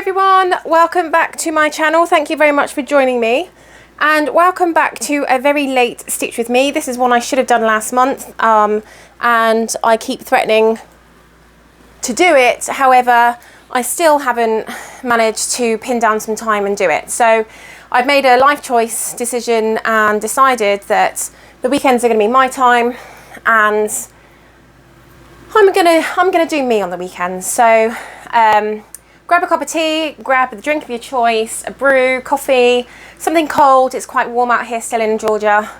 everyone, welcome back to my channel. Thank you very much for joining me, and welcome back to a very late stitch with me. This is one I should have done last month, and I keep threatening to do it. However, I still haven't managed to pin down some time and do it. So I've made a life choice decision and decided that the weekends are going to be my time, and I'm gonna do me on the weekends. So grab a cup of tea, grab the drink of your choice, a brew, coffee, something cold. It's quite warm out here still in Georgia.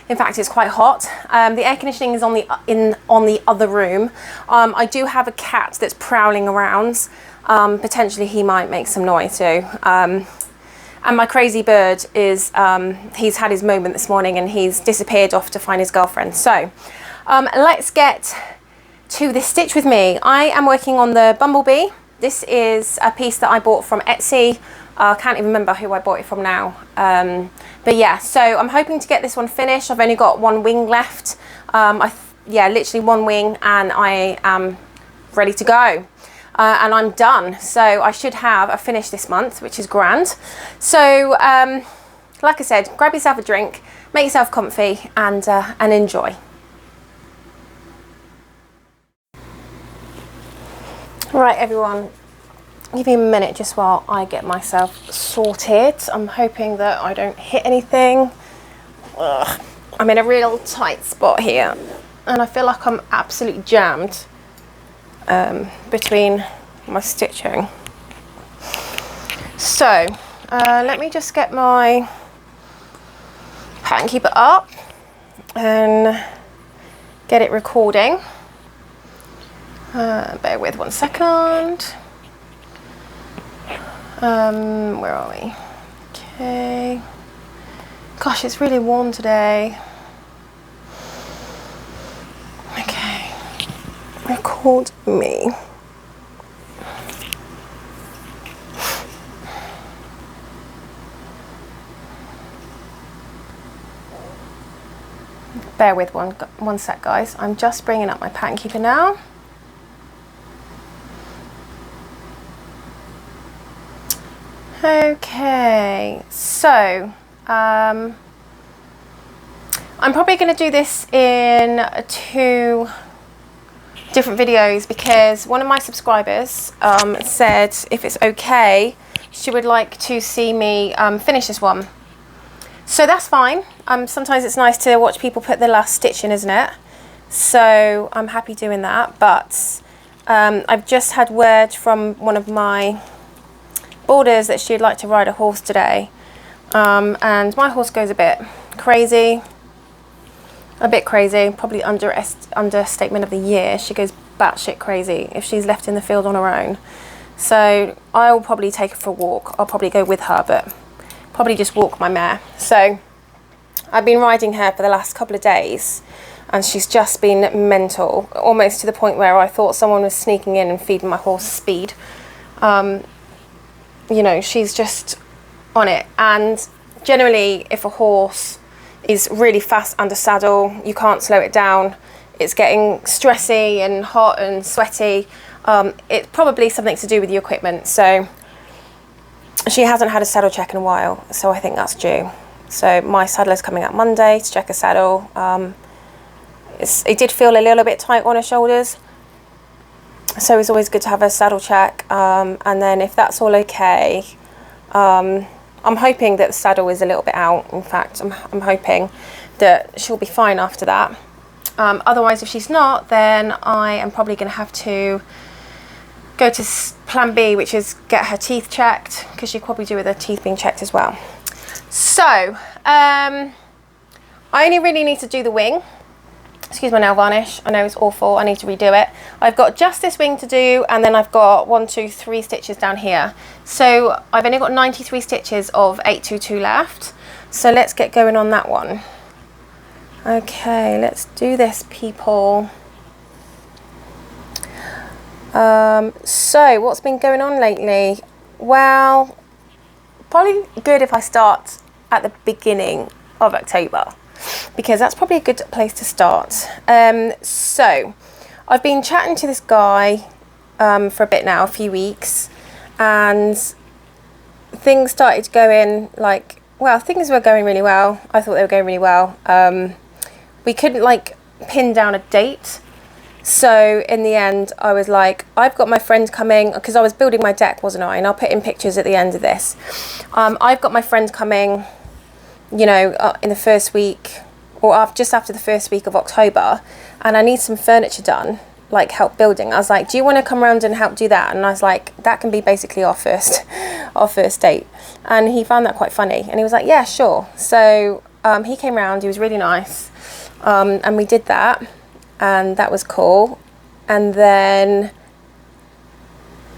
In fact, it's quite hot. The air conditioning is on the other room. I do have a cat that's prowling around. Potentially he might make some noise too. And my crazy bird is, he's had his moment this morning and he's disappeared off to find his girlfriend. So let's get to this stitch with me. I am working on the Bumblebee. This is a piece that I bought from Etsy. I can't even remember who I bought it from now. But yeah, so I'm hoping to get this one finished. I've only got one wing left. Yeah, literally one wing, and I am ready to go. And I'm done. So I should have a finish this month, which is grand. So like I said, grab yourself a drink, make yourself comfy, and enjoy. Right, everyone, give me a minute just while I get myself sorted. I'm hoping that I don't hit anything. Ugh. I'm in a real tight spot here, and I feel like I'm absolutely jammed between my stitching. So let me just get my pattern keeper up and get it recording. Bear with 1 second. Where are we? Okay. Gosh, it's really warm today. Okay. Record me. Bear with one sec, guys. I'm just bringing up my pattern keeper now. Okay, so I'm probably going to do this in 2 different videos, because one of my subscribers said if it's okay, she would like to see me finish this one. So that's fine. Sometimes it's nice to watch people put their last stitch in, isn't it? So I'm happy doing that, but I've just had word from one of my orders that she'd like to ride a horse today, and my horse goes a bit crazy, probably understatement of the year. She goes batshit crazy if she's left in the field on her own. So I'll probably take her for a walk. I'll probably go with her, but probably just walk my mare. So I've been riding her for the last couple of days, and she's just been mental, almost to the point where I thought someone was sneaking in and feeding my horse speed. You know, she's just on it. And generally, if a horse is really fast under saddle, you can't slow it down. It's getting stressy and hot and sweaty. It's probably something to do with the equipment. So she hasn't had a saddle check in a while, so I think that's due. So my saddler's coming out Monday to check a saddle. It did feel a little bit tight on her shoulders, so it's always good to have a saddle check, and then if that's all okay, I'm hoping that the saddle is a little bit out. In fact, I'm hoping that she'll be fine after that. Otherwise, if she's not, then I am probably going to have to go to plan B, which is get her teeth checked, because she'll probably do with her teeth being checked as well. So I only really need to do the wing. Excuse my nail varnish, I know it's awful, I need to redo it. I've got just this wing to do, and then I've got 1, 2, 3 stitches down here. So I've only got 93 stitches of 822 left. So let's get going on that one. Okay, let's do this, people. So what's been going on lately? Well, probably good if I start at the beginning of October, because that's probably a good place to start. So I've been chatting to this guy for a bit now, a few weeks, and things started going like, well, things were going really well. I thought they were going really well. We couldn't like pin down a date. So in the end, I was like, I've got my friend coming, because I was building my deck, wasn't I? And I'll put in pictures at the end of this. I've got my friend coming, you know, in the first week, or just after the first week of October, and I need some furniture done, like help building. I was like, do you want to come around and help do that? And I was like, that can be basically our first date. And he found that quite funny, and he was like, yeah, sure. So he came round, he was really nice, and we did that. And that was cool. And then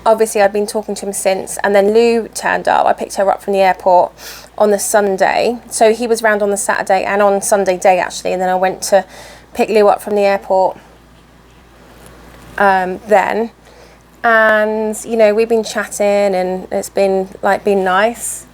obviously I'd been talking to him since, and then Lou turned up. I picked her up from the airport on the Sunday. So he was round on the Saturday and on Sunday day actually, and then I went to pick Lou up from the airport then. And you know, we've been chatting and it's been nice.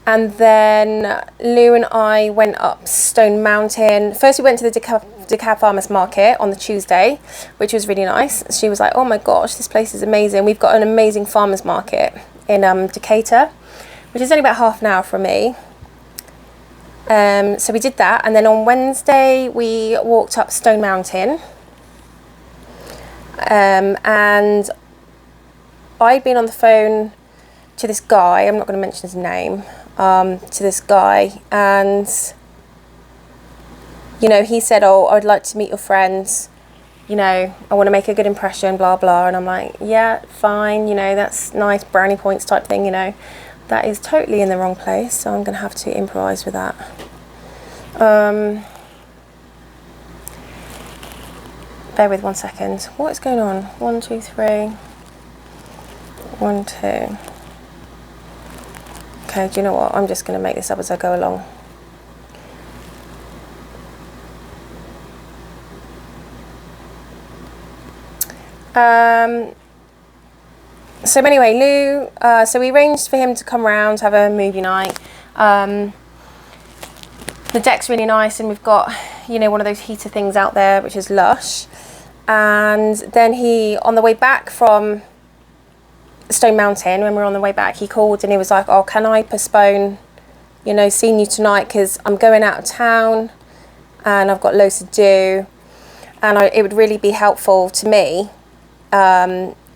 And then Lou and I went up Stone Mountain. First we went to the DeKalb Farmers Market on the Tuesday, which was really nice. She was like, oh my gosh, this place is amazing. We've got an amazing farmers market in Decatur, which is only about half an hour from me. So we did that. And then on Wednesday, we walked up Stone Mountain. And I'd been on the phone to this guy, I'm not going to mention his name, to this guy, and you know, he said, oh, I'd like to meet your friends, you know, I want to make a good impression, blah blah. And I'm like, yeah, fine, you know, that's nice, brownie points type thing, you know. That is totally in the wrong place, so I'm going to have to improvise with that. Bear with 1 second. What is going on? 1 2 3 1 2. Okay, do you know what? I'm just going to make this up as I go along. So anyway, Lou, so we arranged for him to come round, have a movie night. The deck's really nice, and we've got, you know, one of those heater things out there, which is lush. And then he, on the way back from Stone Mountain, when we were on the way back, he called and he was like, oh, can I postpone, you know, seeing you tonight, because I'm going out of town and I've got loads to do, and it would really be helpful to me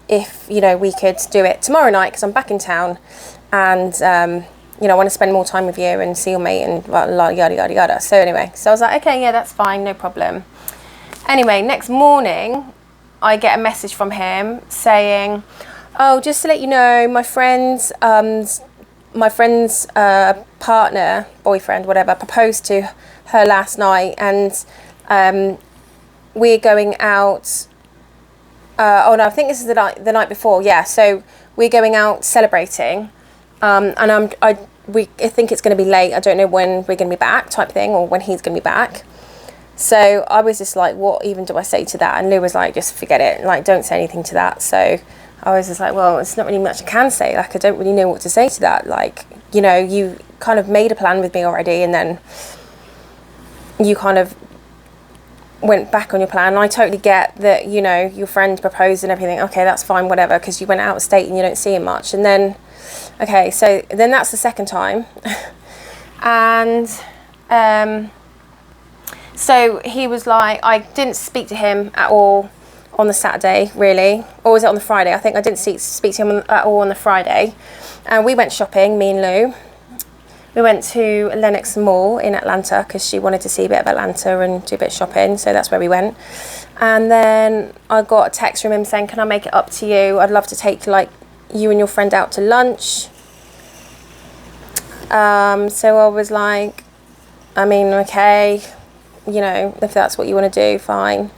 if, you know, we could do it tomorrow night, because I'm back in town, and you know, I want to spend more time with you and see your mate and blah, blah, yada yada yada. So anyway, so I was like, okay, yeah, that's fine, no problem. Anyway, next morning I get a message from him saying, oh, just to let you know, my friend's partner, boyfriend, whatever, proposed to her last night, and we're going out. Oh no, I think this is the night before. Yeah, so we're going out celebrating, and I think it's going to be late. I don't know when we're going to be back, type thing, or when he's going to be back. So I was just like, what even do I say to that? And Lou was like, just forget it, like, don't say anything to that. So I was just like, well, it's not really much I can say. Like, I don't really know what to say to that. Like, you know, you kind of made a plan with me already, and then you kind of went back on your plan. And I totally get that, you know, your friend proposed and everything. Okay, that's fine, whatever, because you went out of state and you don't see him much. And then, okay, so then that's the second time. And so he was like, I didn't speak to him at all on the Saturday, really, or was it on the Friday? I think I didn't speak to him at all on the Friday. And we went shopping, me and Lou. We went to Lenox Mall in Atlanta because she wanted to see a bit of Atlanta and do a bit of shopping, so that's where we went. And then I got a text from him saying, can I make it up to you? I'd love to take, like, you and your friend out to lunch. So I was like, I mean, okay, you know, if that's what you want to do, fine.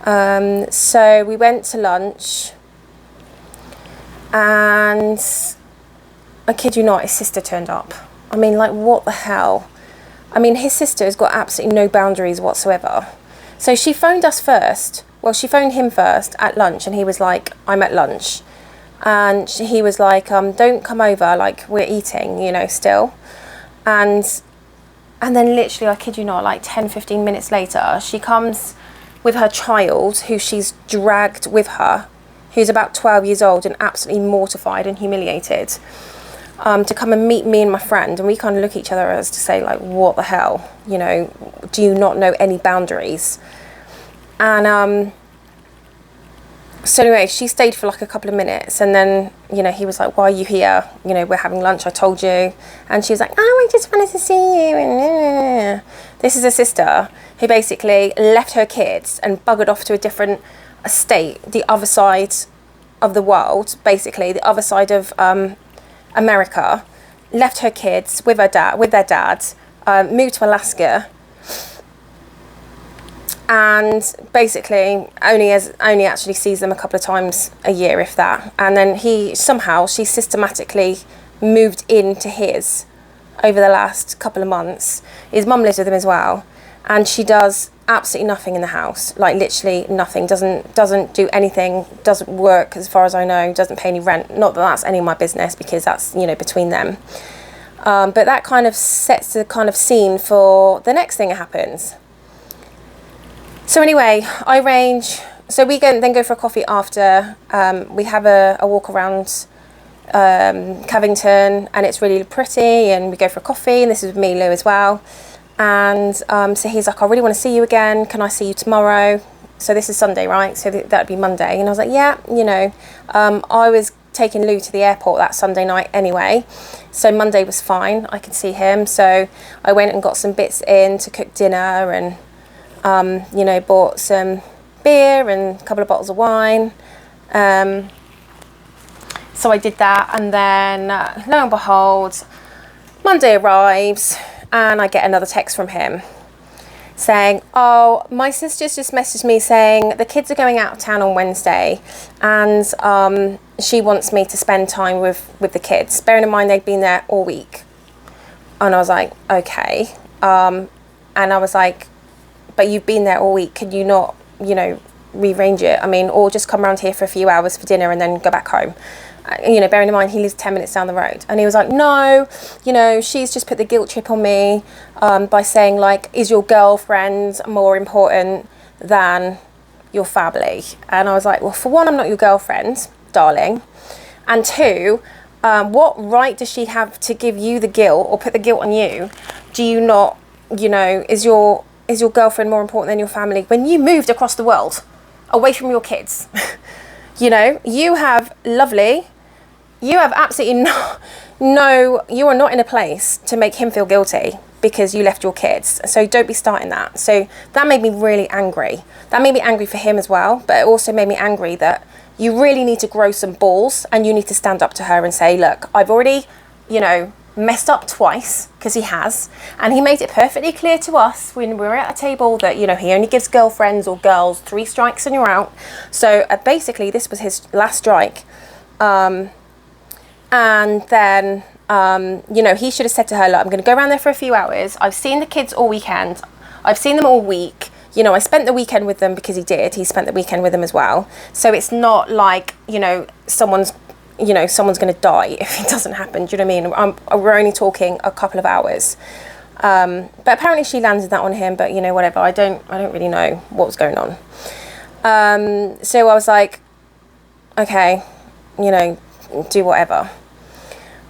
So we went to lunch, and I kid you not, his sister turned up. I mean, like, what the hell? I mean, his sister has got absolutely no boundaries whatsoever. So she phoned us first. Well, she phoned him first at lunch, and he was like, I'm at lunch. And he was like, don't come over, like, we're eating, you know, still. And then literally, I kid you not, like 10, 15 minutes later, she comes with her child, who she's dragged with her, who's about 12 years old and absolutely mortified and humiliated, to come and meet me and my friend. And we kind of look at each other as to say, like, what the hell, you know, do you not know any boundaries? And so anyway, she stayed for like a couple of minutes, and then, you know, he was like, why are you here? You know, we're having lunch, I told you. And she was like, oh, I just wanted to see you. And this is a sister who basically left her kids and buggered off to a different state, the other side of the world, basically the other side of America, left her kids with their dad, moved to Alaska, and basically only actually sees them a couple of times a year, if that. And then she systematically moved into his over the last couple of months. His mum lives with him as well, and she does absolutely nothing in the house, like literally nothing. Doesn't do anything, doesn't work as far as I know, doesn't pay any rent. Not that that's any of my business, because that's, you know, between them. But that kind of sets the kind of scene for the next thing that happens. So anyway, we then go for a coffee after. We have a walk around Covington, and it's really pretty, and we go for a coffee, and this is with me, Lou, as well. And so he's like, I really want to see you again, can I see you tomorrow? So this is Sunday, right? So that'd be Monday. And I was like, yeah, you know, I was taking Lou to the airport that Sunday night anyway, so Monday was fine, I could see him. So I went and got some bits in to cook dinner, and you know, bought some beer and a couple of bottles of wine. So I did that, and then lo and behold, Monday arrives, and I get another text from him saying, oh, my sister's just messaged me saying the kids are going out of town on Wednesday, and she wants me to spend time with the kids, bearing in mind they'd been there all week. And I was like, okay. And I was like, but you've been there all week, could you not, you know, rearrange it? I mean, or just come around here for a few hours for dinner and then go back home. You know, bearing in mind he lives 10 minutes down the road. And he was like, no, you know, she's just put the guilt trip on me by saying, like, is your girlfriend more important than your family? And I was like, well, for one, I'm not your girlfriend, darling. And two, what right does she have to give you the guilt or put the guilt on you? Do you not, you know, is your girlfriend more important than your family when you moved across the world away from your kids? You know, you have absolutely you are not in a place to make him feel guilty because you left your kids. So don't be starting that. So that made me really angry. That made me angry for him as well, but it also made me angry that you really need to grow some balls, and you need to stand up to her and say, look, I've already, you know, messed up twice, because he has, and he made it perfectly clear to us when we were at a table that, you know, he only gives girlfriends or girls 3 strikes and you're out. So basically this was his last strike, and then you know, he should have said to her, look, I'm going to go around there for a few hours, I've seen the kids all weekend, I've seen them all week, you know, I spent the weekend with them, because he spent the weekend with them as well. So it's not like, you know, someone's going to die if it doesn't happen. Do you know what I mean? We're only talking a couple of hours. But apparently she landed that on him, but, you know, whatever. I don't really know what was going on. So I was like, okay, you know, do whatever.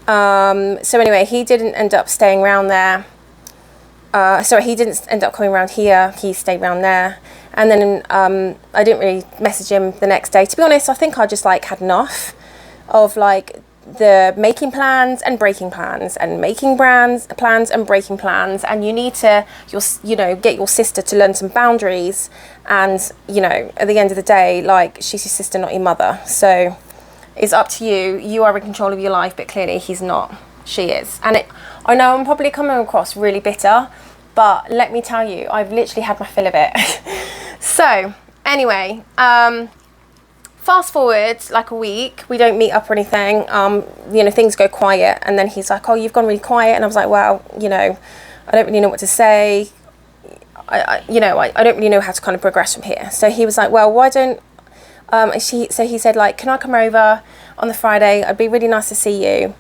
So anyway, he didn't end up staying around there. He didn't end up coming around here. He stayed around there. And then I didn't really message him the next day. To be honest, I think I just, like, had enough of, like, the making plans and breaking plans and making plans and breaking plans. And you need to, you know, get your sister to learn some boundaries. And, you know, at the end of the day, like, she's your sister, not your mother. So it's up to you. You are in control of your life, but clearly he's not. She is. And I know I'm probably coming across really bitter, but let me tell you, I've literally had my fill of it. So anyway, fast forward like a week, we don't meet up or anything. You know, things go quiet, and then he's like, oh, you've gone really quiet. And I was like, well, you know, I don't really know what to say. I don't really know how to kind of progress from here. So he was like, well, why don't, so he said, like, can I come over on the Friday? It'd be really nice to see you.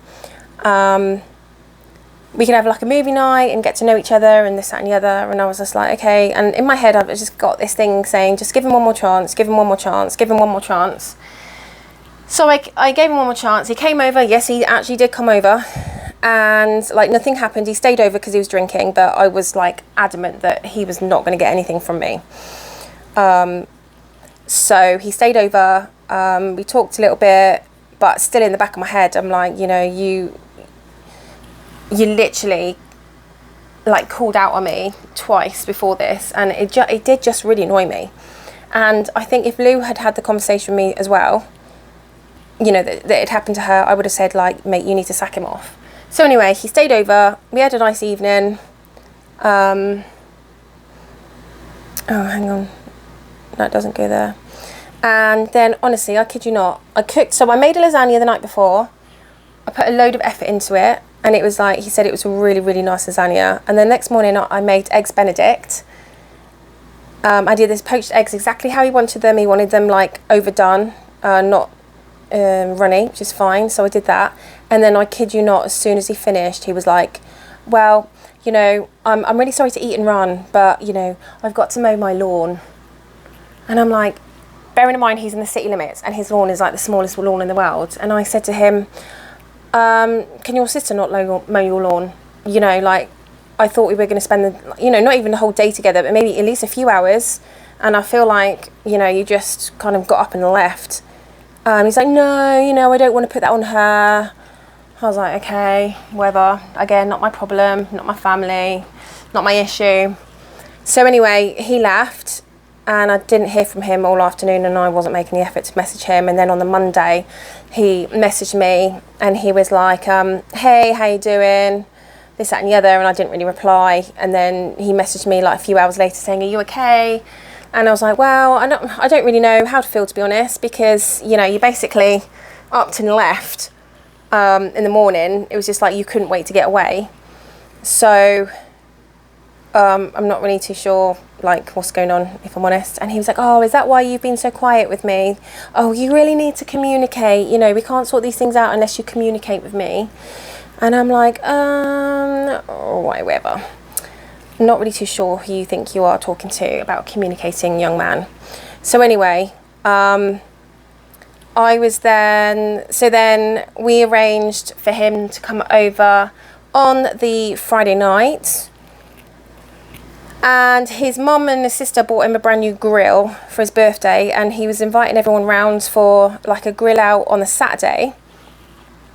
We could have like a movie night and get to know each other and this, that and the other. And I was just like, okay. And in my head, I've just got this thing saying, just give him one more chance, give him one more chance, give him one more chance. So I gave him one more chance. He came over. Yes, he actually did come over. And like nothing happened. He stayed over because he was drinking, but I was like adamant that he was not going to get anything from me. So he stayed over. We talked a little bit, but still in the back of my head, I'm like, you know, you literally like called out on me twice before this, and it did just really annoy me. And I think if Lou had had the conversation with me as well, you know, that it happened to her, I would have said like, mate, you need to sack him off. So anyway, he stayed over. We had a nice evening. Oh, hang on. That doesn't go there. And then, honestly, I kid you not, so I made a lasagna the night before. I put a load of effort into it. And it was like, he said it was a really, really nice lasagna. And the next morning, I made eggs Benedict. I did this poached eggs exactly how he wanted them. He wanted them, like, overdone, not runny, which is fine. So I did that. And then, I kid you not, as soon as he finished, he was like, well, you know, I'm really sorry to eat and run, but, you know, I've got to mow my lawn. And I'm like, bearing in mind he's in the city limits and his lawn is like the smallest lawn in the world. And I said to him, can your sister not mow your lawn? You know, like, I thought we were going to spend the, you know, not even the whole day together, but maybe at least a few hours. And I feel like, you know, you just kind of got up and left. He's like, no, you know, I don't want to put that on her. I was like, okay, whatever. Again, not my problem, not my family, not my issue. So anyway, he left. And I didn't hear from him all afternoon, and I wasn't making the effort to message him. And then on the Monday, he messaged me, and he was like, hey, how you doing? This, that, and the other, and I didn't really reply. And then he messaged me like a few hours later saying, are you okay? And I was like, well, I don't really know how to feel, to be honest, because, you know, you basically upped and left in the morning. It was just like you couldn't wait to get away. So I'm not really too sure, like, what's going on, if I'm honest. And he was like, oh, is that why you've been so quiet with me? Oh, you really need to communicate. You know, we can't sort these things out unless you communicate with me. And I'm like, whatever. I'm not really too sure who you think you are talking to about communicating, young man. So anyway, so then we arranged for him to come over on the Friday night. And his mum and his sister bought him a brand new grill for his birthday, and he was inviting everyone round for like a grill out on the Saturday.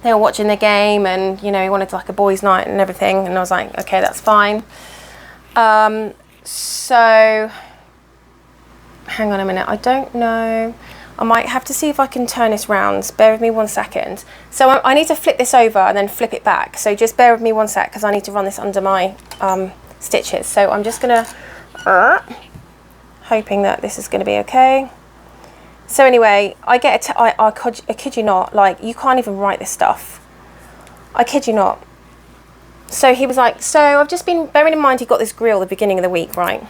They were watching the game, and, you know, he wanted like a boys' night and everything, and I was like, okay, that's fine. So hang on a minute, I don't know. I might have to see if I can turn this round. Bear with me 1 second. So I need to flip this over and then flip it back. So just bear with me 1 sec, because I need to run this under my stitches. So I'm just gonna hoping that this is gonna be okay. So anyway, I kid you not, like, you can't even write this stuff. I kid you not. So he was like, so I've just been, bearing in mind he got this grill the beginning of the week, right?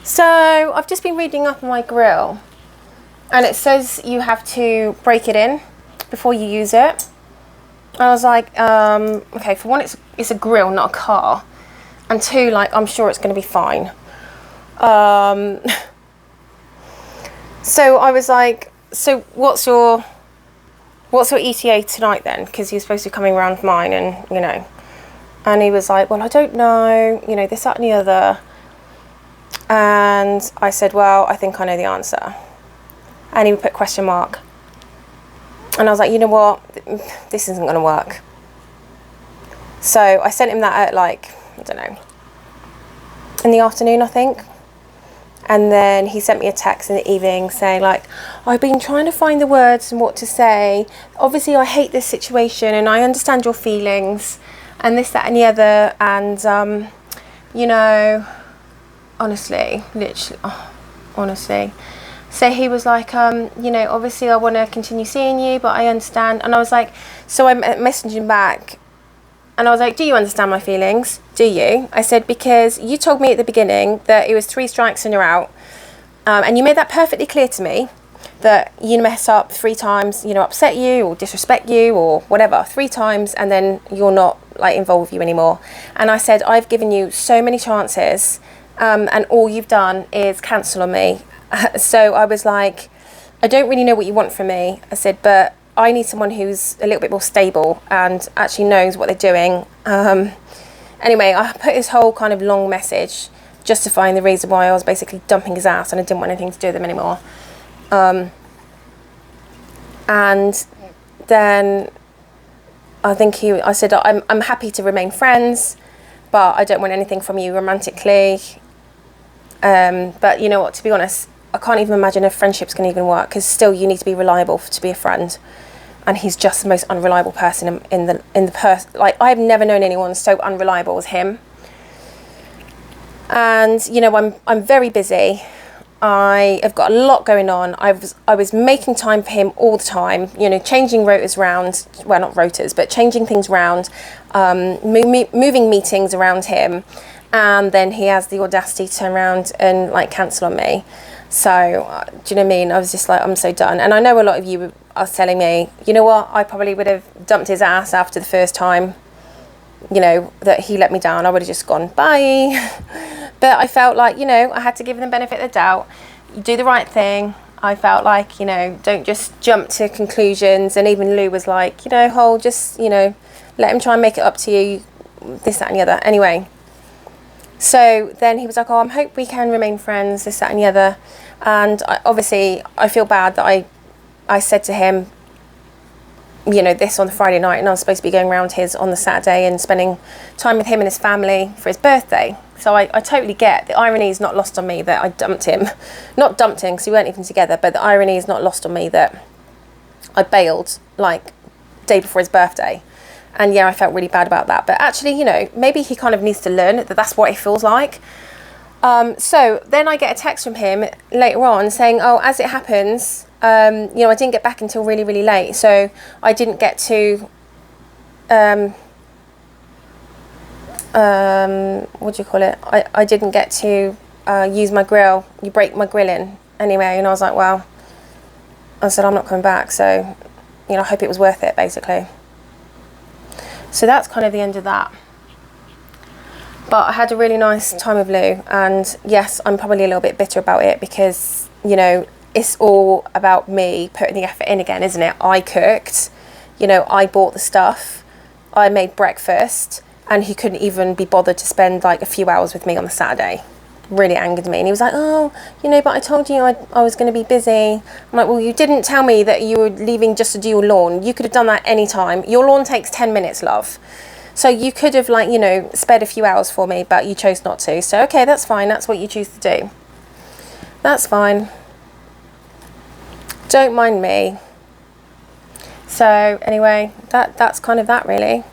So I've just been reading up on my grill, and it says you have to break it in before you use it. I was like, okay, for one, it's a grill, not a car. And two, like, I'm sure it's going to be fine. So I was like, so what's your ETA tonight then? Because he was supposed to be coming around mine, and, you know. And he was like, well, I don't know, you know, this, that, and the other. And I said, well, I think I know the answer. And he would put question mark. And I was like, you know what? This isn't going to work. So I sent him that at, like, I don't know, in the afternoon, I think. And then he sent me a text in the evening saying, like, I've been trying to find the words and what to say. Obviously, I hate this situation and I understand your feelings and this, that, and the other. And, you know, honestly, literally, honestly. So he was like, you know, obviously I want to continue seeing you, but I understand. And I was like, so I messaged him back. And I was like, do you understand my feelings? Do you? I said, because you told me at the beginning that it was 3 strikes and you're out. And you made that perfectly clear to me, that you mess up 3 times, you know, upset you or disrespect you or whatever, 3 times, and then you're not, like, involved with you anymore. And I said, I've given you so many chances, and all you've done is cancel on me. So I was like, I don't really know what you want from me. I said, but I need someone who's a little bit more stable and actually knows what they're doing. Anyway, I put this whole kind of long message justifying the reason why I was basically dumping his ass and I didn't want anything to do with him anymore. And then I said, I'm happy to remain friends, but I don't want anything from you romantically. But you know what, to be honest, I can't even imagine if friendships can even work, because still you need to be reliable to be a friend. And he's just the most unreliable person in the person. Like, I've never known anyone so unreliable as him. And you know, I'm very busy. I have got a lot going on. I was making time for him all the time, you know, changing rotors around, well, not rotors, but changing things around, moving meetings around him. And then he has the audacity to turn around and like cancel on me. So, do you know what I mean? I was just like, I'm so done. And I know a lot of you are telling me, you know what, I probably would have dumped his ass after the first time, you know, that he let me down. I would have just gone, bye. But I felt like, you know, I had to give him the benefit of the doubt. You do the right thing. I felt like, you know, don't just jump to conclusions. And even Lou was like, you know, just, you know, let him try and make it up to you, this, that and the other. Anyway, so then he was like, oh, I hope we can remain friends, this, that and the other. And obviously I feel bad that I said to him, you know, this on the Friday night, and I was supposed to be going around his on the Saturday and spending time with him and his family for his birthday. So I totally get, the irony is not lost on me that I dumped him. Not dumped him, because we weren't even together, but the irony is not lost on me that I bailed, like, day before his birthday. And yeah, I felt really bad about that. But actually, you know, maybe he kind of needs to learn that that's what it feels like. So then I get a text from him later on saying, oh, as it happens, you know, I didn't get back until really, really late. So I didn't get to, what do you call it? I didn't get to use my grill. You break my grilling anyway. And I was like, well, I said, I'm not coming back. So, you know, I hope it was worth it, basically. So that's kind of the end of that. But I had a really nice time with Lou, and yes, I'm probably a little bit bitter about it because, you know, it's all about me putting the effort in again, isn't it? I cooked, you know, I bought the stuff, I made breakfast, and he couldn't even be bothered to spend like a few hours with me on the Saturday. Really angered me. And he was like, oh, you know, but I told you I was going to be busy. I'm like, well, you didn't tell me that you were leaving just to do your lawn. You could have done that any time. Your lawn takes 10 minutes, love. So you could have, like, you know, spared a few hours for me, but you chose not to. So, okay, that's fine. That's what you choose to do. That's fine. Don't mind me. So, anyway, that's kind of that, really.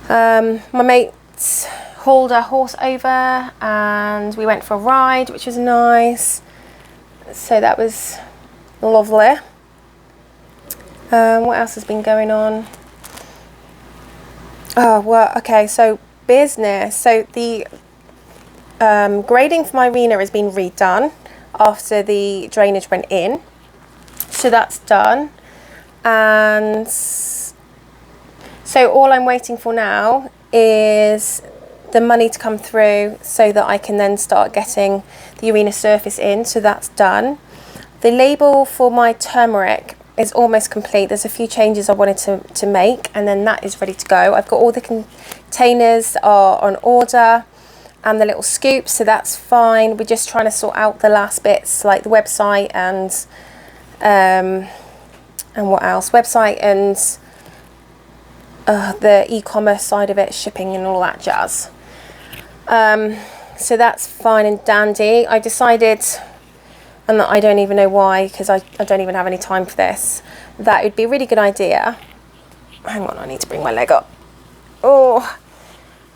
My mates hauled a horse over and we went for a ride, which was nice. So that was lovely. What else has been going on? Oh, well, okay, so business. So the grading for my arena has been redone after the drainage went in. So that's done. And so all I'm waiting for now is the money to come through so that I can then start getting the arena surface in. So that's done. The label for my turmeric is almost complete. There's a few changes I wanted to make, and then that is ready to go. I've got all the containers are on order and the little scoops, so that's fine. We're just trying to sort out the last bits, like the website and what else? Website and the e-commerce side of it, shipping and all that jazz. So that's fine and dandy. I decided, and I don't even know why, because I don't even have any time for this, that it would be a really good idea. Hang on, I need to bring my leg up. Oh,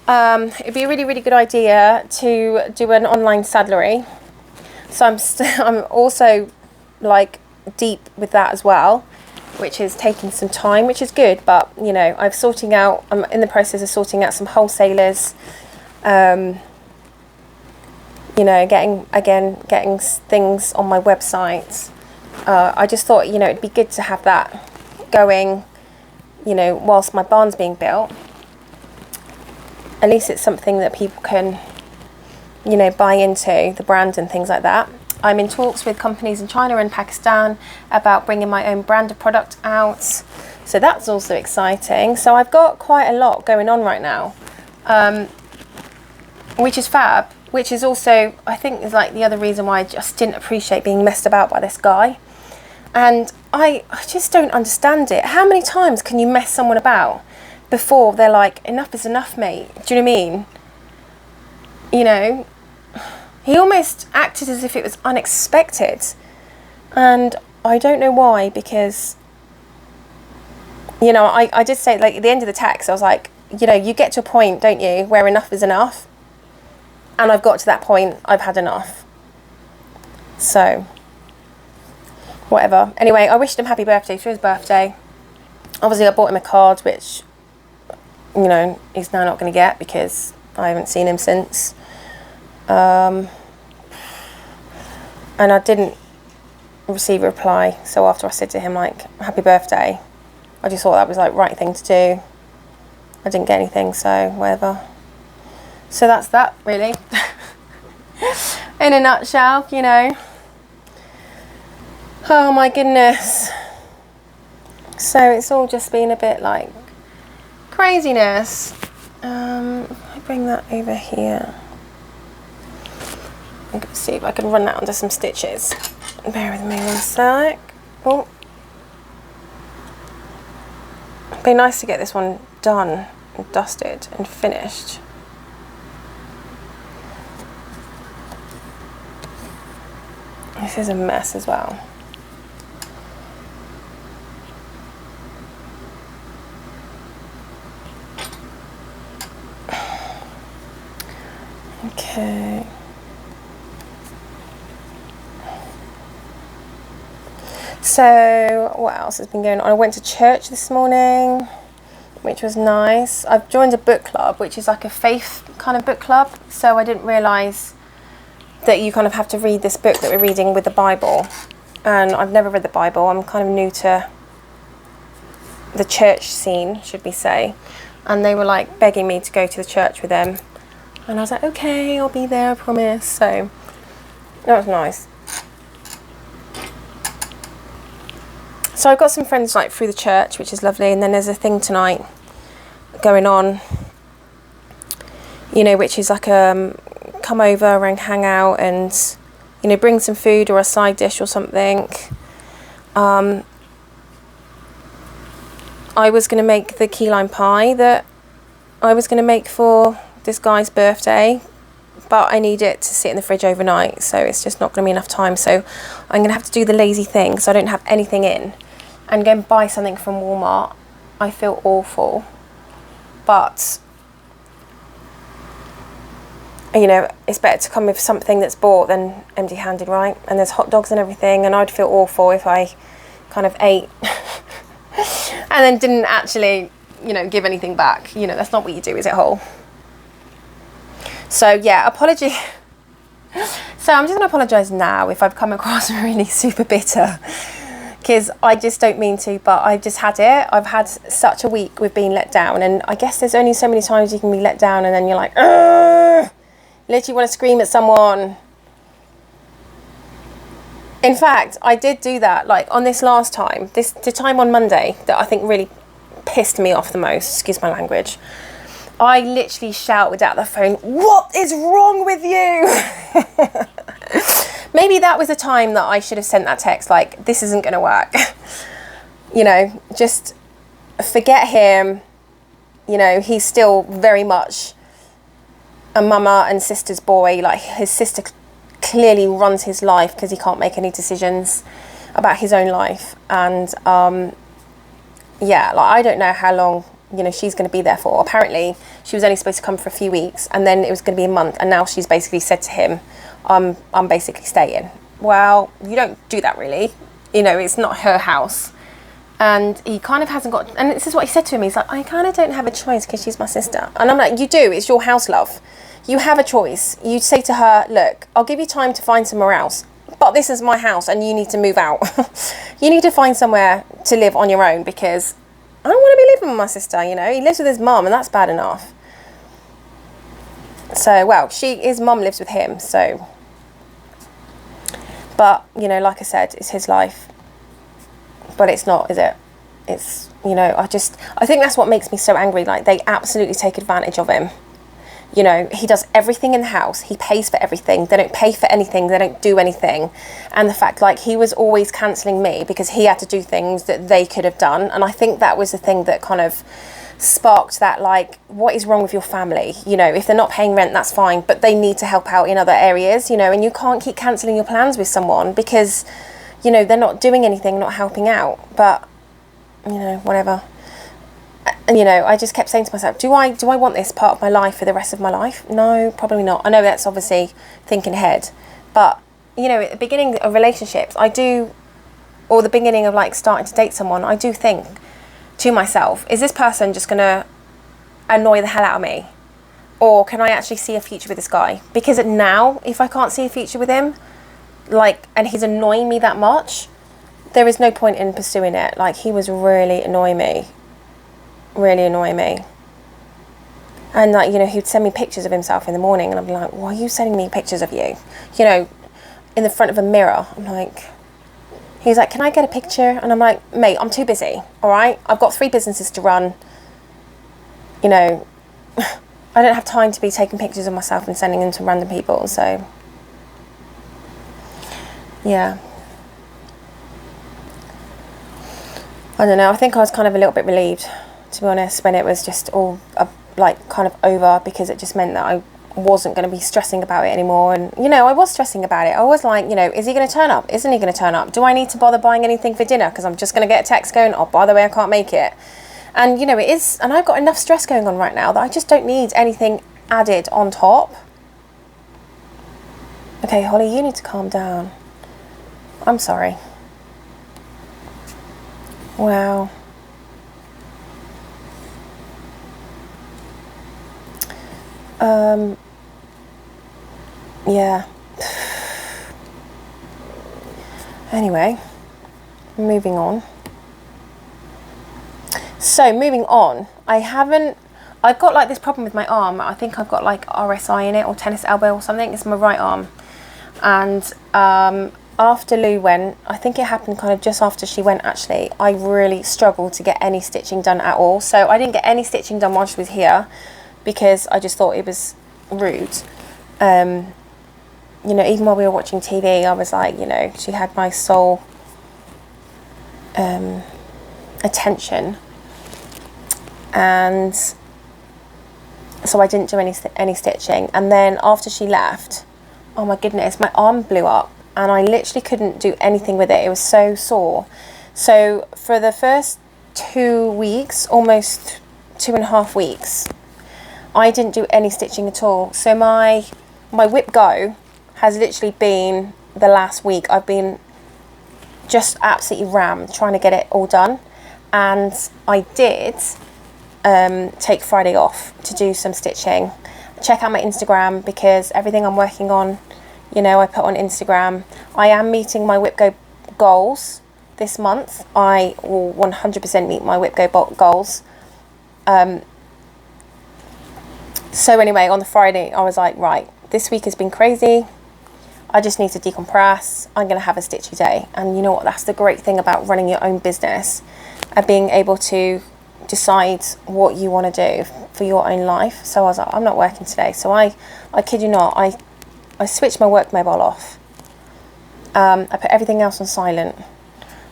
it'd be a really, really good idea to do an online saddlery. So I'm also like deep with that as well, which is taking some time, which is good. But you know, I'm in the process of sorting out some wholesalers. You know, getting things on my website. I just thought, you know, it'd be good to have that going, you know, whilst my barn's being built. At least it's something that people can, you know, buy into, the brand and things like that. I'm in talks with companies in China and Pakistan about bringing my own brand of product out. So that's also exciting. So I've got quite a lot going on right now, which is fab, which is also, I think, is like the other reason why I just didn't appreciate being messed about by this guy. And I just don't understand it. How many times can you mess someone about before they're like, enough is enough, mate? Do you know what I mean? You know, he almost acted as if it was unexpected. And I don't know why, because, you know, I did say, like, at the end of the text, I was like, you know, you get to a point, don't you, where enough is enough. And I've got to that point. I've had enough. So, whatever. Anyway, I wished him happy birthday for his birthday. Obviously, I bought him a card, which, you know, he's now not going to get because I haven't seen him since. And I didn't receive a reply. So after I said to him, like, happy birthday, I just thought that was, like, right thing to do. I didn't get anything, so whatever. So that's that, really. In a nutshell, you know. Oh my goodness. So it's all just been a bit like craziness. If I bring that over here, I'm going to see if I can run that under some stitches. Bear with me one sec. Oh. It'd be nice to get this one done and dusted and finished. This is a mess as well. Okay. So what else has been going on? I went to church this morning, which was nice. I've joined a book club, which is like a faith kind of book club. So I didn't realise that you kind of have to read this book that we're reading with the Bible. And I've never read the Bible. I'm kind of new to the church scene, should we say. And they were like begging me to go to the church with them. And I was like, okay, I'll be there, I promise. So that was nice. So I've got some friends like through the church, which is lovely. And then there's a thing tonight going on, you know, which is like come over and hang out and, you know, bring some food or a side dish or something. I was going to make the key lime pie that I was going to make for this guy's birthday, but I need it to sit in the fridge overnight, so it's just not going to be enough time. So I'm going to have to do the lazy thing, so I don't have anything in, and go and buy something from Walmart. I feel awful, but you know, it's better to come with something that's bought than empty-handed, right? And there's hot dogs and everything, and I'd feel awful if I kind of ate and then didn't actually, you know, give anything back. You know, that's not what you do, is it, whole? So yeah, apology. So I'm just going to apologise now if I've come across really super bitter, because I just don't mean to, but I've just had it. I've had such a week with being let down, and I guess there's only so many times you can be let down, and then you're like, ugh, literally want to scream at someone. In fact, I did do that, like on this last time, the time on Monday that I think really pissed me off the most, excuse my language. I literally shouted out the phone, what is wrong with you? Maybe that was the time that I should have sent that text, like, this isn't going to work. You know, just forget him. You know, he's still very much a mama and sister's boy. Like, his sister clearly runs his life because he can't make any decisions about his own life. And, yeah, like, I don't know how long, you know, she's going to be there for. Apparently, she was only supposed to come for a few weeks, and then it was going to be a month, and now she's basically said to him, I'm basically staying. Well, you don't do that, really. You know, it's not her house. And he kind of hasn't got, and this is what he said to him, he's like, I kind of don't have a choice because she's my sister. And I'm like, you do, it's your house, love. You have a choice. You say to her, look, I'll give you time to find somewhere else, but this is my house and you need to move out. You need to find somewhere to live on your own, because I don't want to be living with my sister, you know. He lives with his mum, and that's bad enough. So, well, his mum lives with him, so. But, you know, like I said, it's his life. But it's not, is it? It's, you know, I think that's what makes me so angry. Like, they absolutely take advantage of him. You know, he does everything in the house. He pays for everything. They don't pay for anything. They don't do anything. And the fact, like, he was always cancelling me because he had to do things that they could have done. And I think that was the thing that kind of sparked that, like, what is wrong with your family? You know, if they're not paying rent, that's fine, but they need to help out in other areas, you know, and you can't keep cancelling your plans with someone because, you know, they're not doing anything, not helping out. But, you know, whatever. And, you know, I just kept saying to myself, do I want this part of my life for the rest of my life? No, probably not. I know that's obviously thinking ahead, but, you know, at the beginning of relationships, or the beginning of, like, starting to date someone, I do think to myself, is this person just gonna annoy the hell out of me, or can I actually see a future with this guy? Because now, if I can't see a future with him, like, and he's annoying me that much, there is no point in pursuing it. Like, he was really annoying me. And, like, you know, he'd send me pictures of himself in the morning, and I'd be like, why are you sending me pictures of you? You know, in the front of a mirror. I'm like, he's like, can I get a picture? And I'm like, mate, I'm too busy, all right? I've got 3 businesses to run. You know, I don't have time to be taking pictures of myself and sending them to random people, so, yeah. I don't know, I think I was kind of a little bit relieved, to be honest, when it was just all, like, kind of over, because it just meant that I wasn't going to be stressing about it anymore. And, you know, I was stressing about it. I was like, you know, is he going to turn up? Isn't he going to turn up? Do I need to bother buying anything for dinner? Because I'm just going to get a text going, oh, by the way, I can't make it. And, you know, it is, and I've got enough stress going on right now that I just don't need anything added on top. Okay, Holly, you need to calm down. I'm sorry. Wow. Yeah. Anyway, moving on. So, moving on, I've got, like, this problem with my arm. I think I've got, like, RSI in it, or tennis elbow or something. It's my right arm. And after Lou went, I think it happened kind of just after she went, actually, I really struggled to get any stitching done at all. So I didn't get any stitching done while she was here, because I just thought it was rude. You know, even while we were watching TV, I was like, you know, she had my sole attention. And so I didn't do any stitching. And then after she left, oh my goodness, my arm blew up, and I literally couldn't do anything with it. It was so sore. So for the first 2 weeks, almost 2.5 weeks, I didn't do any stitching at all. So my whip go has literally been the last week. I've been just absolutely rammed trying to get it all done. And I did take Friday off to do some stitching. Check out my Instagram, because everything I'm working on, you know, I put on Instagram. I am meeting my whip go goals this month. I will 100% meet my whip go goals. So anyway, on the Friday, I was like, right, this week has been crazy. I just need to decompress. I'm going to have a stitchy day. And you know what? That's the great thing about running your own business and being able to decide what you want to do for your own life. So I was like, I'm not working today. So I kid you not, I switched my work mobile off. I put everything else on silent.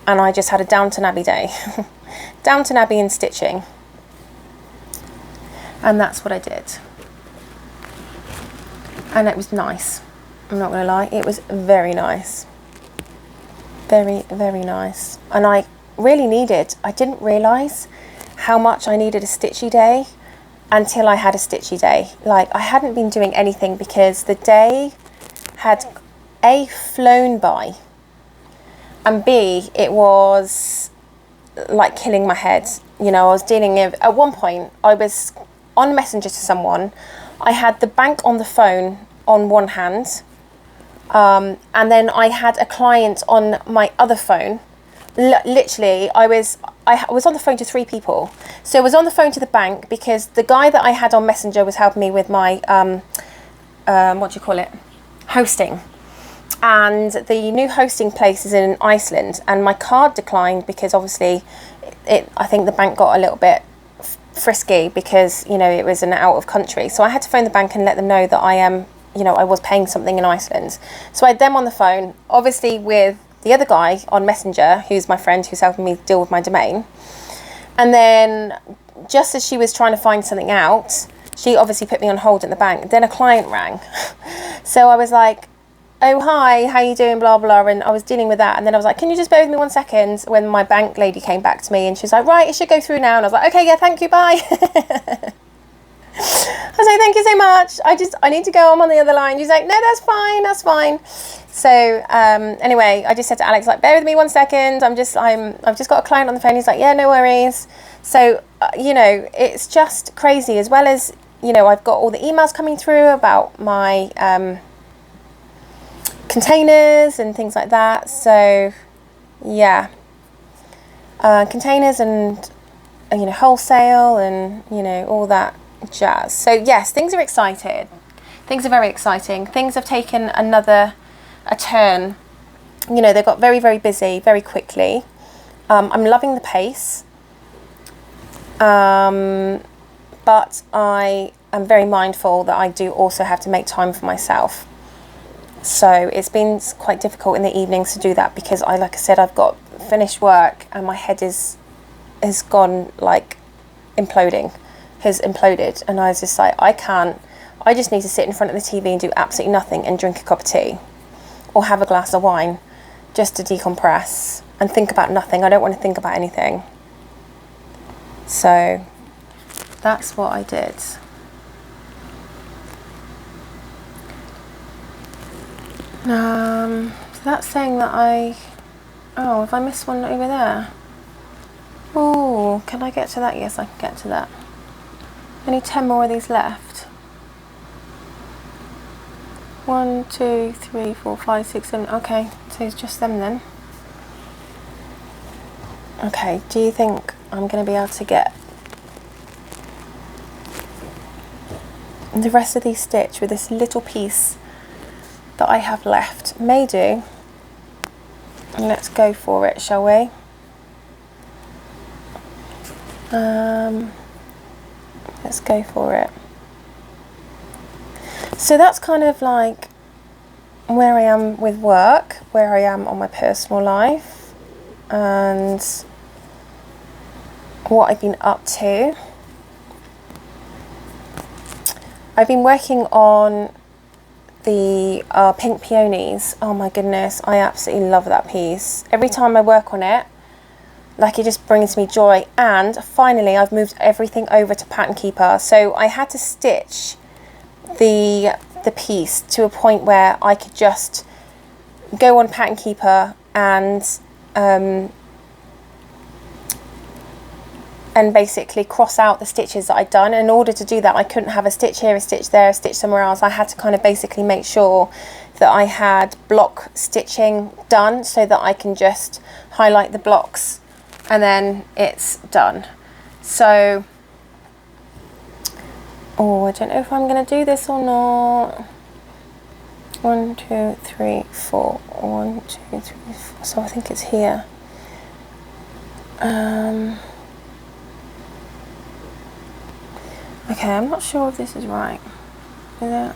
And I just had a Downton Abbey day. Downton Abbey and stitching. And that's what I did. And it was nice. I'm not going to lie. It was very nice. Very, very nice. And I really I didn't realise how much I needed a stitchy day until I had a stitchy day. Like, I hadn't been doing anything because the day had A, flown by, and B, it was like killing my head. You know, I was dealing with, at one point, I was on Messenger to someone. I had the bank on the phone on one hand, and then I had a client on my other phone. Literally, I was on the phone to 3 people. So I was on the phone to the bank because the guy that I had on Messenger was helping me with my, hosting. and the new hosting place is in Iceland, and my card declined because obviously I think the bank got a little bit frisky because, you know, it was an out of country. So I had to phone the bank and let them know that I was paying something in Iceland. So I had them on the phone, obviously with the other guy on Messenger, who's my friend who's helping me deal with my domain. And then just as she was trying to find something out, she obviously put me on hold at the bank. Then a client rang. So I was like, oh, hi, how you doing, blah, blah. And I was dealing with that. And then I was like, can you just bear with me 1 second? When my bank lady came back to me and she was like, right, it should go through now. And I was like, okay, yeah, thank you, bye. I was like, thank you so much. I need to go. I'm on the other line. She's like, no, that's fine. That's fine. So anyway, I just said to Alex, like, bear with me 1 second. I've just got a client on the phone. He's like, yeah, no worries. So, you know, it's just crazy. As well as, you know, I've got all the emails coming through about my containers and things like that. So, yeah. Containers and, you know, wholesale and, you know, all that jazz. So yes, things are excited. Things are very exciting. Things have taken a turn. You know, they got very, very busy very quickly. I'm loving the pace. But I am very mindful that I do also have to make time for myself. So it's been quite difficult in the evenings to do that because like I said, I've got finished work and my head has gone like has imploded, and I was just like, I just need to sit in front of the TV and do absolutely nothing and drink a cup of tea or have a glass of wine just to decompress and think about nothing. I don't want to think about anything. So that's what I did. So that's saying that have I missed one over there? Oh, can I get to that? Yes, I can get to that. Only 10 more of these left. 1, 2, 3, 4, 5, 6, 7. Okay, so it's just them then. Okay, do you think I'm going to be able to get the rest of these stitched with this little piece that I have left? May do. Let's go for it, shall we? Let's go for it. So that's kind of like where I am with work, where I am on my personal life, and what I've been up to. I've been working on the pink peonies. Oh my goodness, I absolutely love that piece. Every time I work on it, like, it just brings me joy. And finally I've moved everything over to Pattern Keeper. So I had to stitch the piece to a point where I could just go on Pattern Keeper and basically cross out the stitches that I'd done. In order to do that, I couldn't have a stitch here, a stitch there, a stitch somewhere else. I had to kind of basically make sure that I had block stitching done so that I can just highlight the blocks and then it's done. So, I don't know if I'm going to do this or not. 1, 2, 3, 4. 1, 2, 3, 4. So I think it's here. Okay, I'm not sure if this is right. Is it?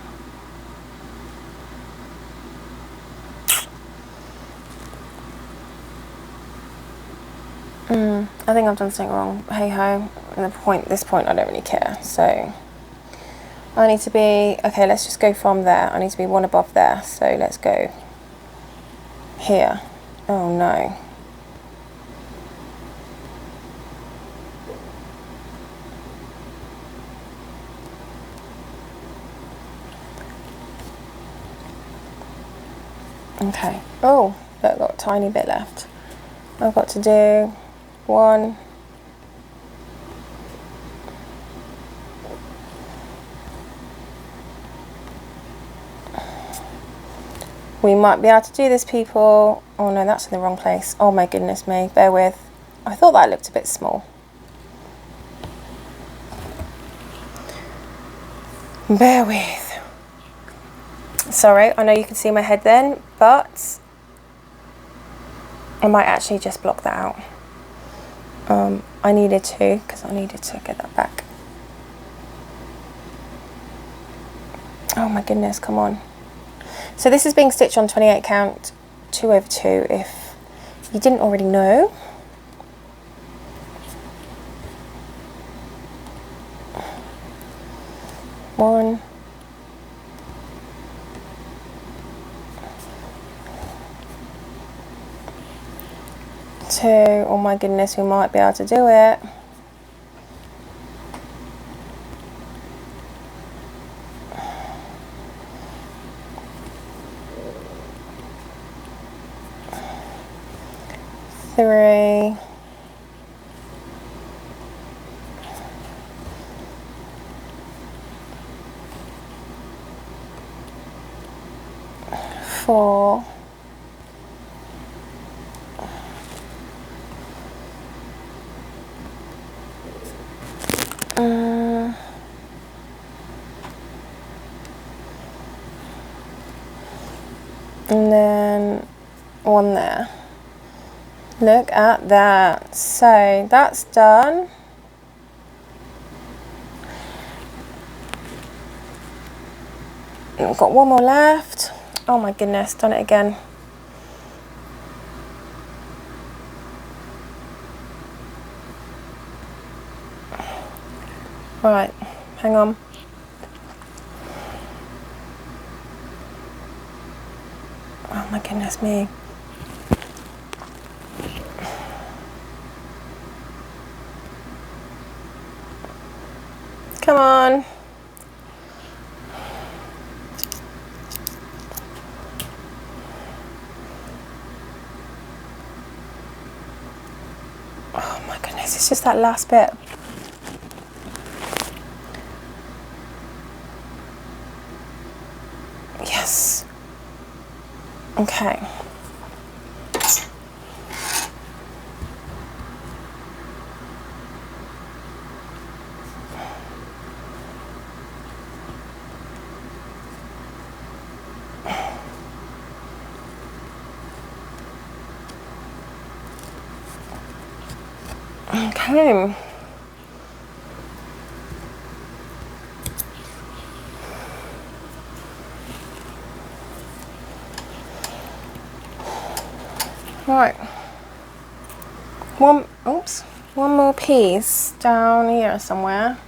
I think I've done something wrong. Hey ho. At this point, I don't really care. So I need to be, okay, let's just go from there. I need to be one above there. So let's go here. Oh no. Okay. Oh, I've got a tiny bit left. I've got to do 1. We might be able to do this, people. Oh no, that's in the wrong place. Oh my goodness me, bear with. I thought that looked a bit small. Bear with. Sorry, I know you can see my head then, but I might actually just block that out. I needed to, because I needed to get that back. Oh my goodness, come on. So this is being stitched on 28 count 2/2 if you didn't already know. One, two, oh my goodness, we might be able to do it. Three, four, and then one there. Look at that. So that's done. We've got one more left. Oh my goodness, done it again. Right, hang on. Oh my goodness me. Come on. Oh my goodness, it's just that last bit. Yes. Okay. Okay. Right. One more piece down here somewhere.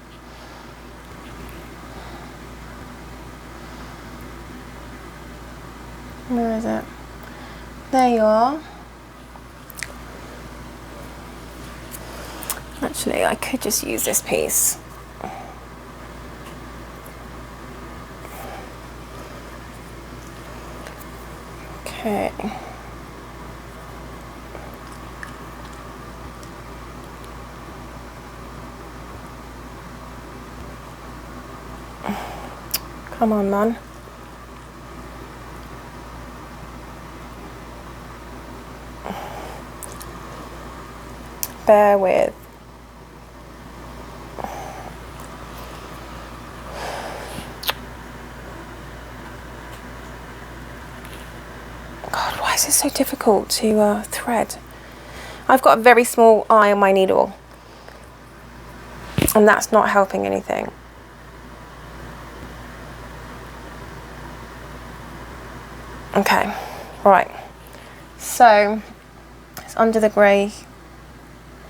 Where is it? There you are. Actually, I could just use this piece. Okay. Come on, man. Bear with. God, why is it so difficult to thread? I've got a very small eye on my needle, and that's not helping anything. Okay, right. So it's under the grey,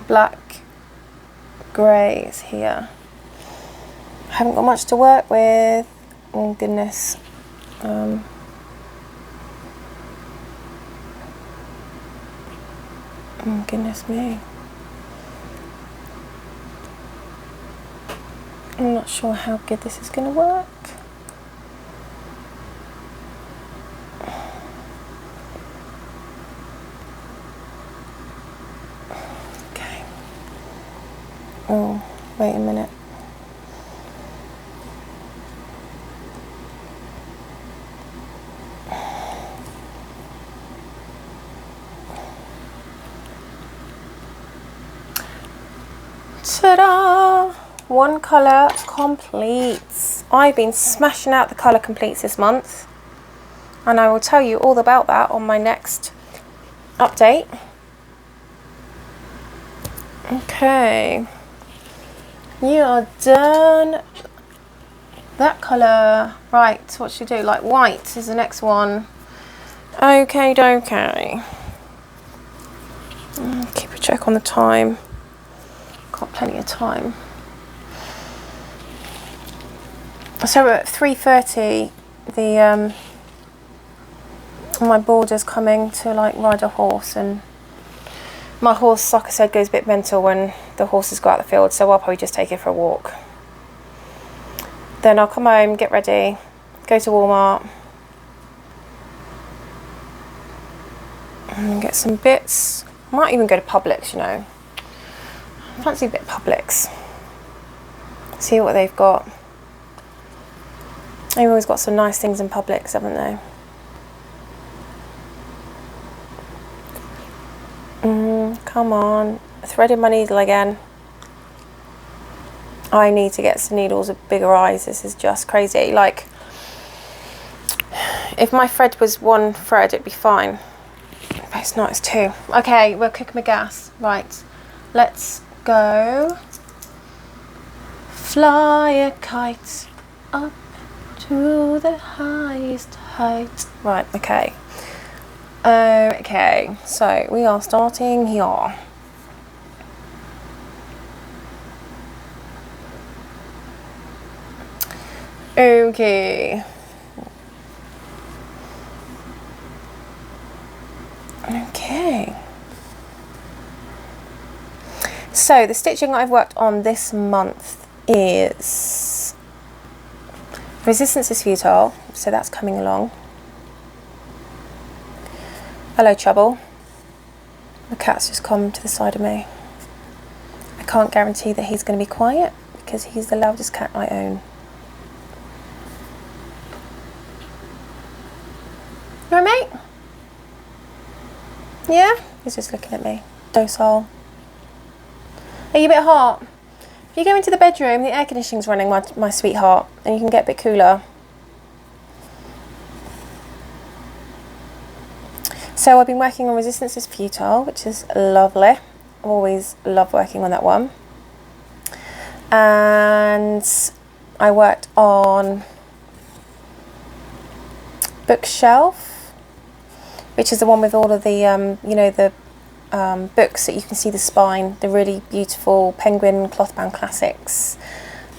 black, grey is here. I haven't got much to work with. Oh goodness. Oh goodness me. I'm not sure how good this is going to work. Okay. Oh, wait a minute. Ta-da! One colour complete. I've been smashing out the colour completes this month. and I will tell you all about that on my next update. Okay, you are done. That colour, right, what should we do? Like white is the next one. Okay, keep a check on the time. Got plenty of time. So at 3:30, my boarder's coming to like ride a horse, and my horse, like I said, goes a bit mental when the horses go out the field, so I'll probably just take it for a walk. Then I'll come home, get ready, go to Walmart, and get some bits. I might even go to Publix, you know. I fancy a bit of Publix. See what they've got. They've always got some nice things in Publix, haven't they? Come on, threading my needle again. I need to get some needles with bigger eyes. This is just crazy. Like, if my thread was one thread, it'd be fine. But it's not, it's two. Okay, we're cooking my gas. Right, let's go. Fly a kite up to the highest height. Right, okay. Okay, so we are starting here. Okay. Okay. So the stitching I've worked on this month is Resistance is Futile, so that's coming along. Hello, Trouble. The cat's just come to the side of me. I can't guarantee that he's going to be quiet because he's the loudest cat I own. You alright, mate? Yeah? He's just looking at me. Docile. Are you a bit hot? If you go into the bedroom, the air conditioning's running, my sweetheart, and you can get a bit cooler. So I've been working on Resistance is Futile, which is lovely. I've always loved working on that one. And I worked on Bookshelf, which is the one with all of the, you know, the books that you can see the spine, the really beautiful penguin cloth-bound classics.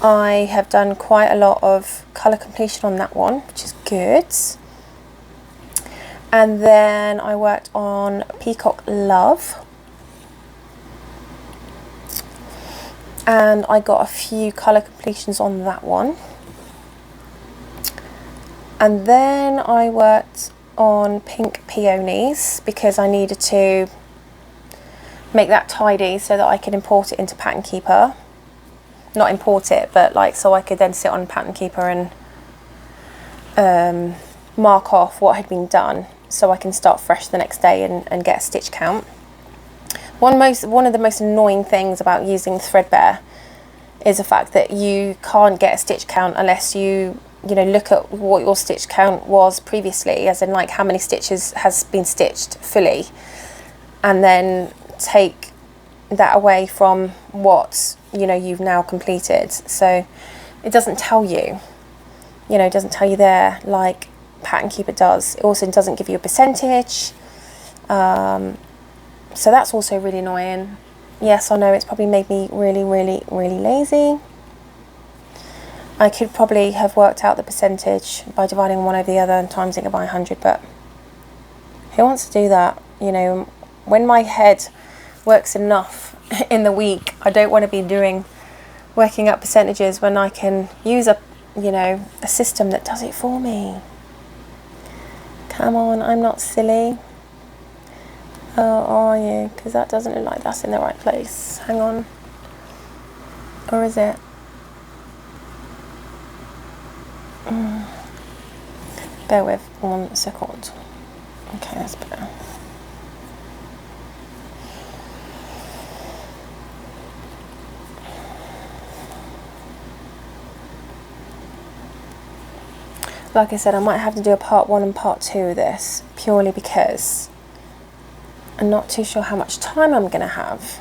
I have done quite a lot of colour completion on that one, which is good. And then I worked on Peacock Love. And I got a few colour completions on that one. And then I worked on Pink Peonies because I needed to make that tidy so that I could import it into Pattern Keeper. Not import it, but like so I could then sit on Pattern Keeper and mark off what had been done so I can start fresh the next day and get a stitch count. One of the most annoying things about using Threadbare is the fact that you can't get a stitch count unless you look at what your stitch count was previously, as in like how many stitches has been stitched fully, and then take that away from what you've now completed. So it doesn't tell you, it doesn't tell you there like Pattern Keeper does. It also doesn't give you a percentage, so that's also really annoying. Yes, I know it's probably made me really lazy. I could probably have worked out the percentage by dividing one over the other and timesing it by 100, but who wants to do that? When my head works enough in the week, I don't want to be working up percentages when I can use a system that does it for me. Come on, I'm not silly. Oh, are you? Because that doesn't look like that's in the right place. Hang on. Or is it? Bear with 1 second. Okay, that's better. Like I said, I might have to do a part 1 and part 2 of this, purely because I'm not too sure how much time I'm going to have.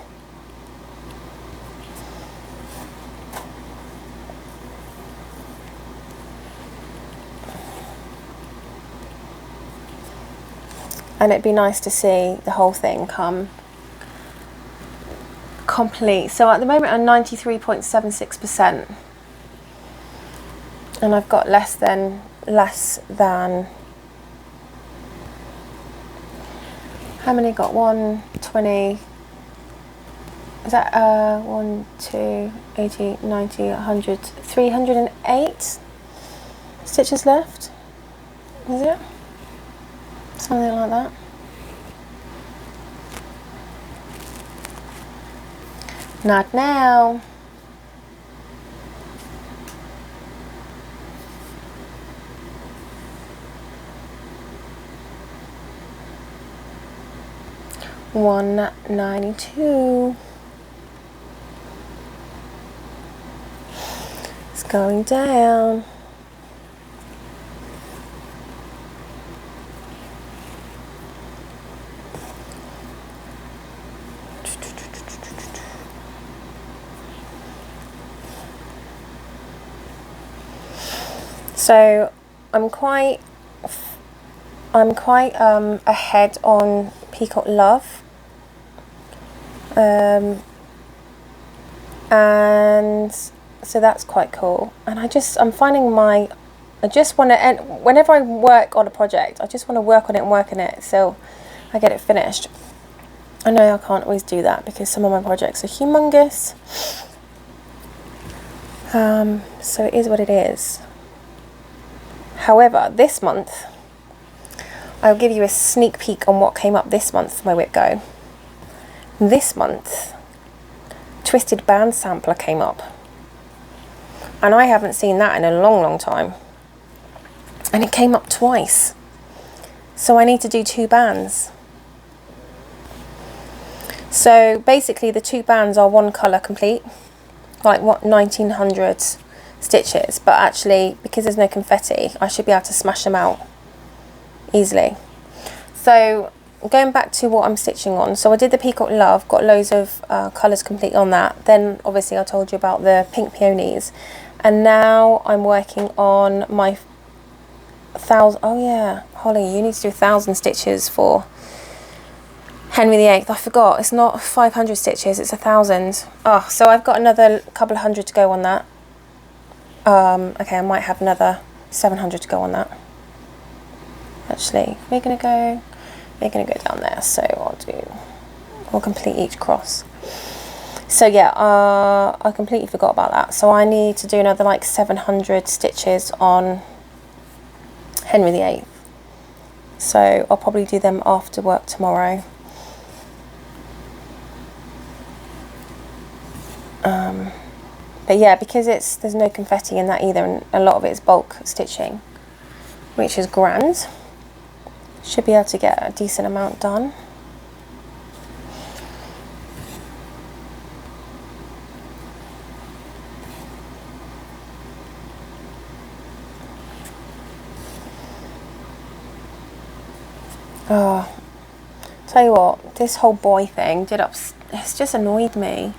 And it'd be nice to see the whole thing come complete. So at the moment I'm 93.76%. And I've got less than, how many got? 120, is that 1, 2, 80, 90, 100, 308 stitches left, is it? Something like that. Not now. $192. It's going down. So I'm quite ahead on Peacock Love, and so that's quite cool. And I'm finding I just want to end, whenever I work on a project, I just want to work on it and work on it so I get it finished. I know I can't always do that because some of my projects are humongous, so it is what it is. However, this month, I'll give you a sneak peek on what came up this month for my whip go. This month, Twisted Band Sampler came up. And I haven't seen that in a long, long time. And it came up twice. So I need to do 2 bands. So basically the 2 bands are 1 colour complete. Like what, 1900 stitches, but actually because there's no confetti I should be able to smash them out easily. So going back to what I'm stitching on, so I did the Peacock Love, got loads of colours complete on that. Then obviously I told you about the pink peonies, and now I'm working on my 1,000, oh yeah, Holly, you need to do 1,000 stitches for Henry VIII. I forgot, it's not 500 stitches, it's 1,000. Oh, so I've got another couple of hundred to go on that. Okay, I might have another 700 to go on that. Actually, we're gonna go down there, so we'll complete each cross. So yeah, I completely forgot about that. So I need to do another like 700 stitches on Henry VIII. So I'll probably do them after work tomorrow. But yeah, because there's no confetti in that either, and a lot of it is bulk stitching, which is grand. Should be able to get a decent amount done. Oh, tell you what, this whole boy thing it's just annoyed me.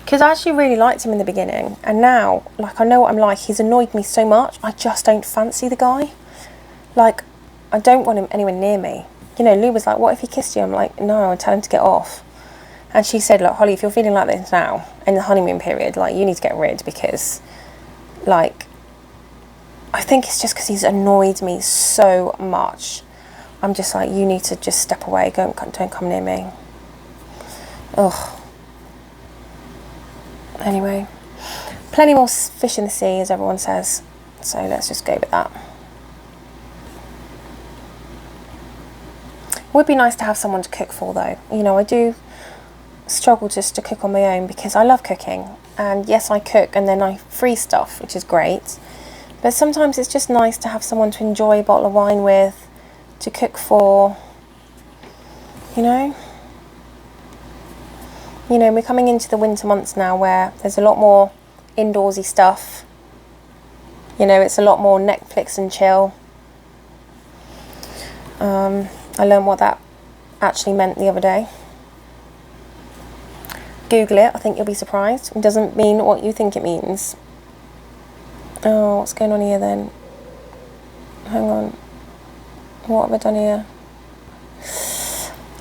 Because I actually really liked him in the beginning, and now, like, I know what I'm like. He's annoyed me so much, I just don't fancy the guy. Like, I don't want him anywhere near me. You know, Lou was like, what if he kissed you? I'm like, no, I'll tell him to get off. And she said, look, Holly, if you're feeling like this now, in the honeymoon period, like, you need to get rid, because, like, I think it's just because he's annoyed me so much. I'm just like, you need to just step away, don't come near me. Ugh. Anyway, plenty more fish in the sea, as everyone says, so let's just go with that. It would be nice to have someone to cook for, though. You know, I do struggle just to cook on my own because I love cooking, and yes, I cook and then I freeze stuff, which is great, but sometimes it's just nice to have someone to enjoy a bottle of wine with, to cook for, you know. You know, we're coming into the winter months now where there's a lot more indoorsy stuff. You know, it's a lot more Netflix and chill. I learned what that actually meant the other day. Google it, I think you'll be surprised. It doesn't mean what you think it means. Oh, what's going on here then? Hang on. What have I done here?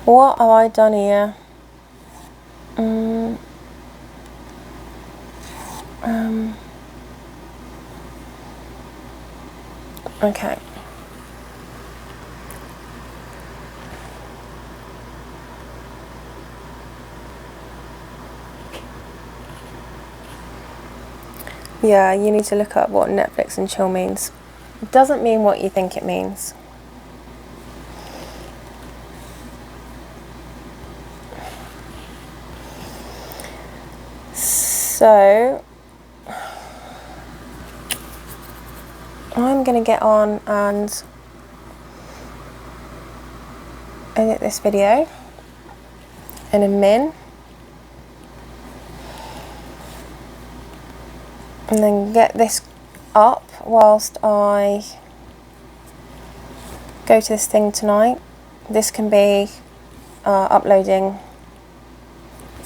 What have I done here? Okay. Yeah, you need to look up what Netflix and chill means. It doesn't mean what you think it means. So, I'm going to get on and edit this video in a min. And then get this up whilst I go to this thing tonight. This can be uploading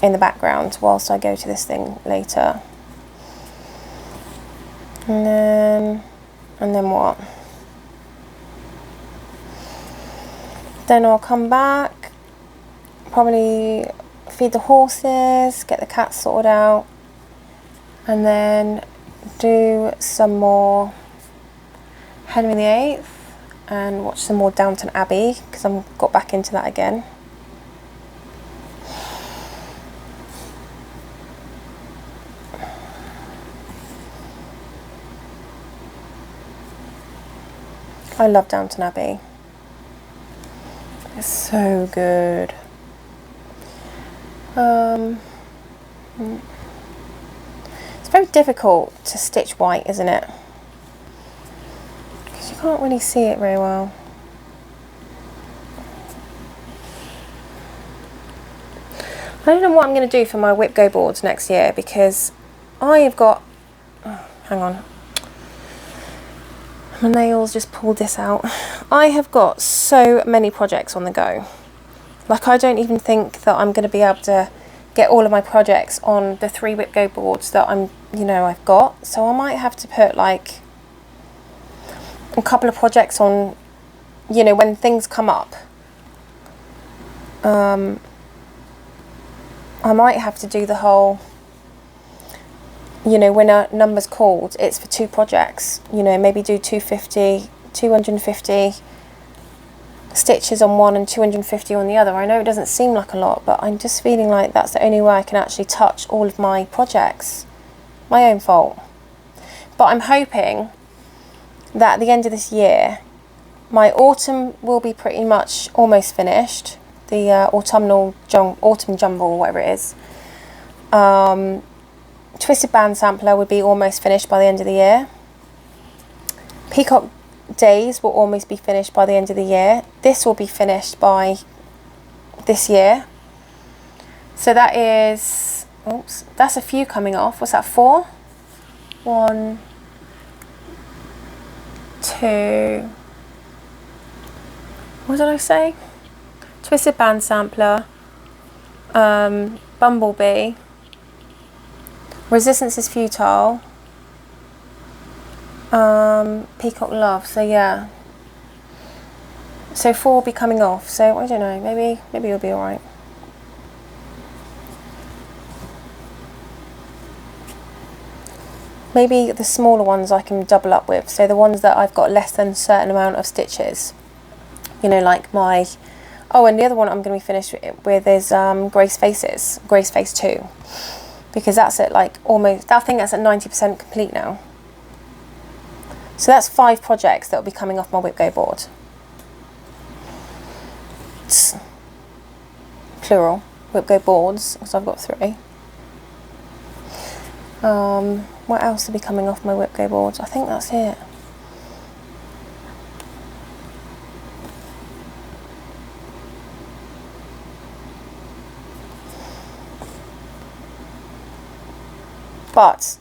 in the background whilst I go to this thing later. And then what? Then I'll come back, probably feed the horses, get the cats sorted out, and then do some more Henry VIII and watch some more Downton Abbey because I've got back into that again. I love Downton Abbey. It's so good. It's very difficult to stitch white, isn't it? Because you can't really see it very well. I don't know what I'm going to do for my whip go boards next year because I have got... Oh, hang on. My nails just pulled this out. I have got so many projects on the go. Like, I don't even think that I'm going to be able to get all of my projects on the 3 whip go boards that I've got. So I might have to put like a couple of projects on, when things come up. I might have to do the whole, when a number's called, it's for 2 projects. Maybe do 250 stitches on one and 250 on the other. I know it doesn't seem like a lot, but I'm just feeling like that's the only way I can actually touch all of my projects. My own fault. But I'm hoping that at the end of this year, my autumn will be pretty much almost finished. The autumn jumble, or whatever it is. Twisted band sampler would be almost finished by the end of the year. Peacock days will almost be finished by the end of the year. This will be finished by this year. So that is, that's a few coming off. What's that, 4? 1, 2. What did I say? Twisted band sampler, Bumblebee, Resistance is Futile, Peacock Love. So yeah, so 4 will be coming off. So I don't know, maybe it'll be alright. Maybe the smaller ones I can double up with. So the ones that I've got less than a certain amount of stitches, like my... Oh, and the other one I'm going to be finished with is Grace Face 2. Because that's at almost, I think that's at 90% complete now. So that's 5 projects that will be coming off my whip go board. It's plural, whip go boards, because I've got 3. What else will be coming off my whip go boards? I think that's it. But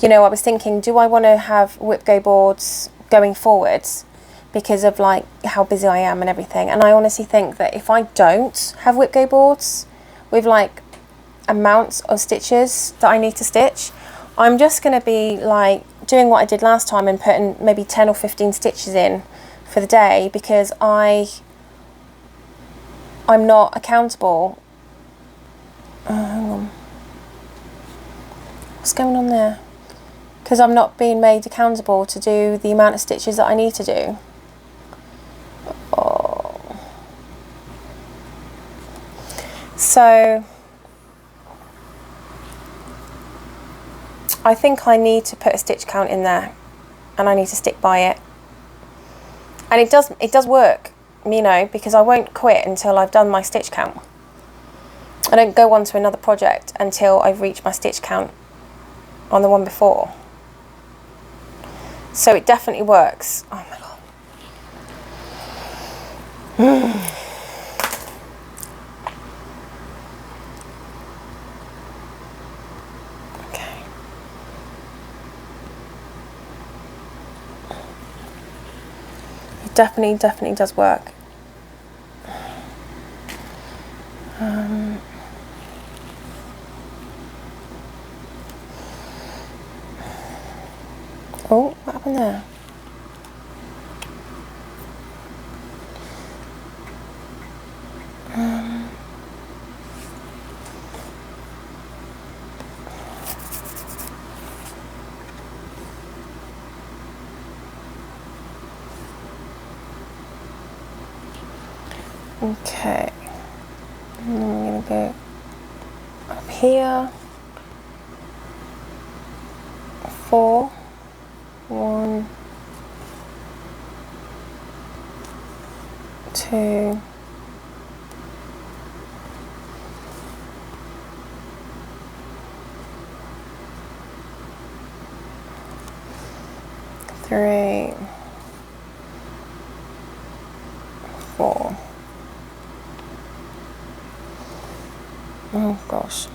you know, I was thinking, do I want to have whip go boards going forwards because of like how busy I am and everything? And I honestly think that if I don't have whip go boards with like amounts of stitches that I need to stitch, I'm just going to be like doing what I did last time and putting maybe 10 or 15 stitches in for the day, because I'm not accountable. Hang on. What's going on there? Because I'm not being made accountable to do the amount of stitches that I need to do. Oh. So I think I need to put a stitch count in there, and I need to stick by it. And it does work, you know, because I won't quit until I've done my stitch count. I don't go on to another project until I've reached my stitch count on the one before. So it definitely works. Oh my god. Okay. It definitely does work. Oh, what happened there? Okay. I'm going to go up here. 4. 1, 2, 3, 4. Oh gosh.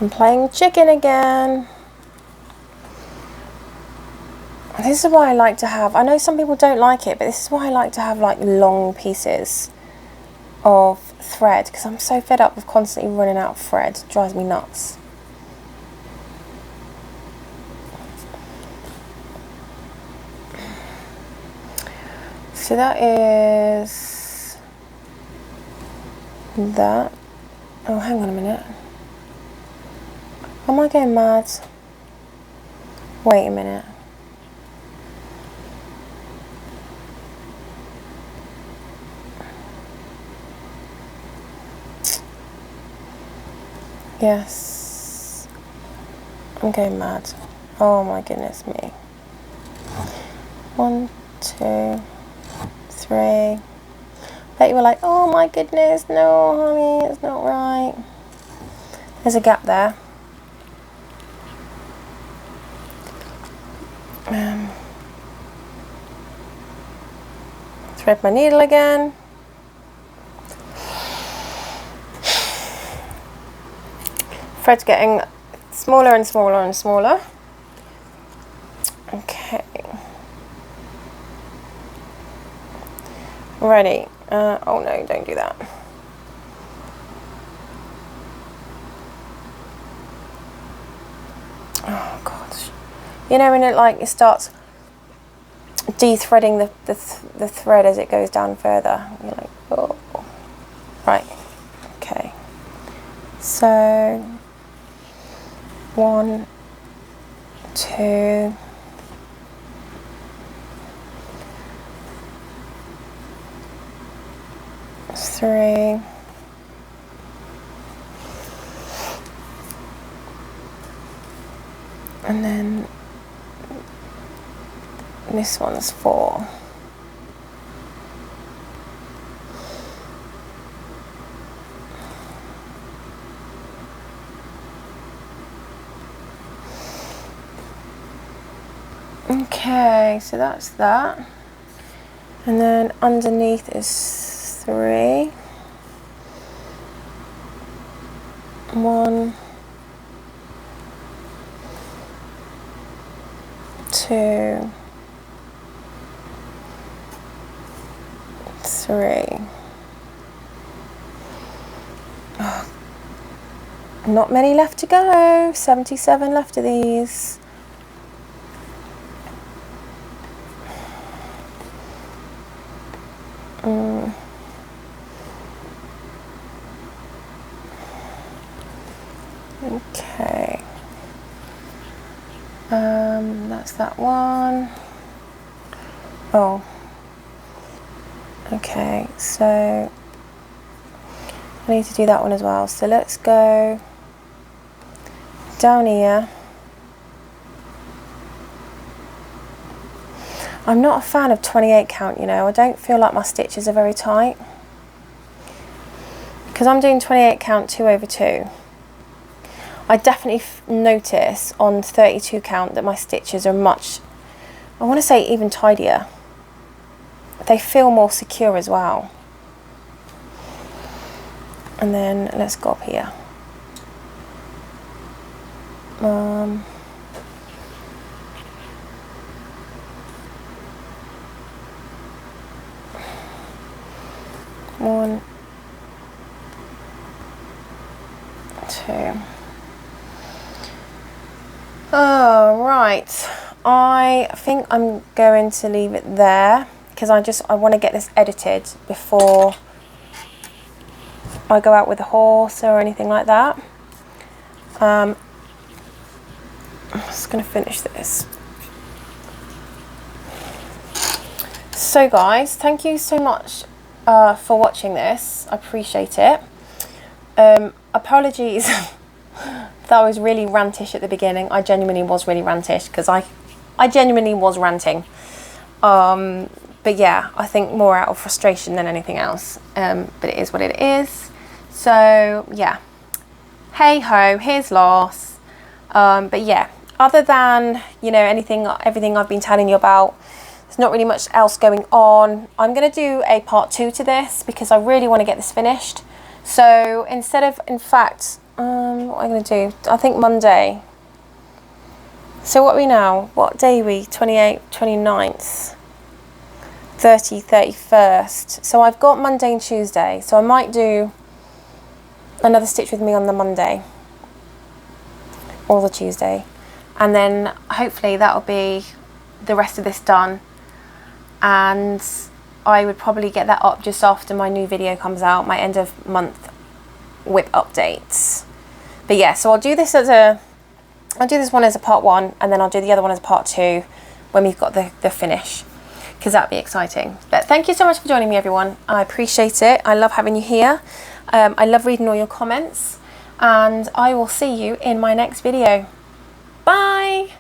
I'm playing chicken again. This is why I like to have, I know some people don't like it, but this is why I like to have like long pieces of thread, because I'm so fed up with constantly running out of thread. It drives me nuts. So that is that. Oh, hang on a minute. Am I going mad? Wait a minute. Yes, I'm going mad. Oh my goodness me. 1, 2, 3. Bet you were like, oh my goodness, no honey, it's not right. There's a gap there. Thread my needle again. Thread's getting smaller and smaller and smaller. Okay. Ready. Oh no, don't do that. Oh gosh. You know when it starts de-threading the thread as it goes down further. You're like, oh. Right. Okay. So 1, 2, 3, and then this one's 4. Okay, so that's that. And then underneath is 3. 1, 2, 3. Oh, not many left to go. 77 left of these. Okay. That's that one. Oh. Okay, so I need to do that one as well. So let's go down here. I'm not a fan of 28 count, you know. I don't feel like my stitches are very tight. Because I'm doing 28 count 2 over 2. I definitely notice on 32 count that my stitches are much, I want to say even tidier. They feel more secure as well. And then let's go up here. One, 2. Oh, right. I think I'm going to leave it there because I want to get this edited before I go out with a horse or anything like that. I'm just going to finish this. So guys, thank you so much for watching this. I appreciate it. Apologies that I was really rantish at the beginning. I genuinely was really rantish because I genuinely was ranting. But yeah, I think more out of frustration than anything else. But it is what it is. So yeah, hey ho, here's loss. But yeah, other than, you know, everything I've been telling you about, there's not really much else going on. I'm going to do a part 2 to this because I really want to get this finished. So instead of, in fact, what am I going to do? I think Monday. So what are we now? What day are we? 28th, 29th, 30th, 31st. So I've got Monday and Tuesday. So I might do another stitch with me on the Monday or the Tuesday. And then hopefully that'll be the rest of this done. And I would probably get that up just after my new video comes out, my end of month whip updates. But yeah, so I'll do this one as a part 1, and then I'll do the other one as a part 2 when we've got the finish, because that'd be exciting. But thank you so much for joining me, everyone. I appreciate it. I love having you here. I love reading all your comments, and I will see you in my next video. Bye.